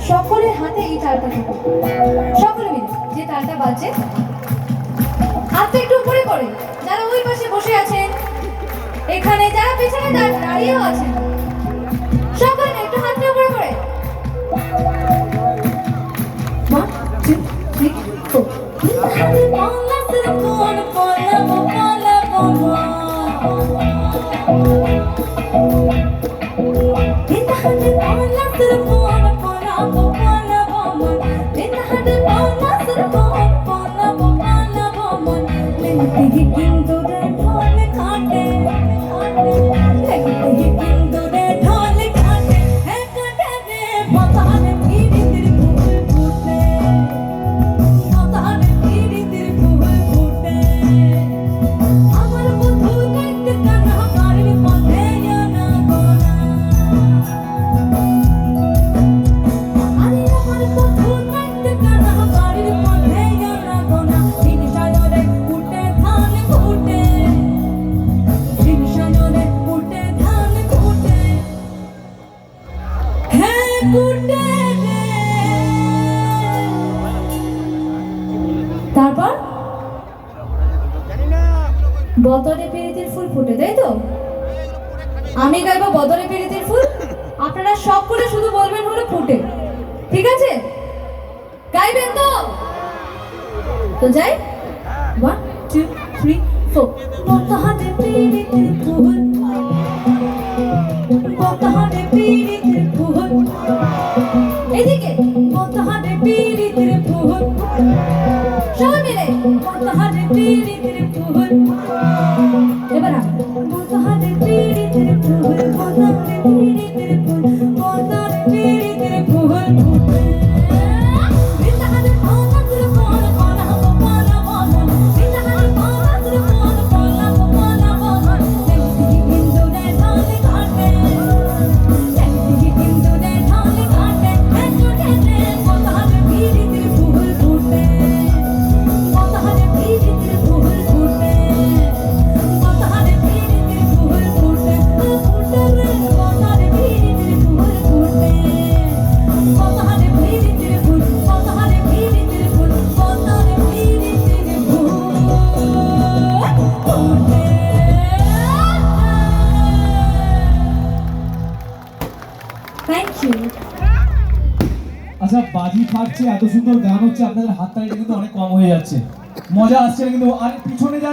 সকলের হাতে এই তালটা দেবো, সকলে মিলে যে তালটা বাজে হাতটা একটু উপরে করে, যারা ওই পাশে বসে আছেন, এখানে যারা পেছনে দাঁড়িয়েও আছেন, সকলে একটু হাতটা উপরে করে 1 2 3 4 তারপর বদরে পেরিতের ফুল ফুটে, তাই তো? আমি গাইবো বদরে পেরিতের ফুল, আপনারা সকলে শুধু বলবেন হলো ফুটে, ঠিক আছে? গাইবেন তো? তো যাই 1 2 3 4 বদরে পেরিতের ফুল, বদরে পেরিতের ফুল, এদিকে বদরে পেরিতের ফুল, সবাই মিলে বদরে পেরিতের ফুল, এবার বদরে পেরিতের ফুল, বদরে পেরিতের ফুল, বদরে পেরিতের ফুল ফুটে। Thank you. আচ্ছা, বাজি ফাটছে, এত সুন্দর গান হচ্ছে, আপনাদের হাততালিটা কিন্তু অনেক কম হয়ে যাচ্ছে, মজা আসছে না কিন্তু। আর পিছনে যারা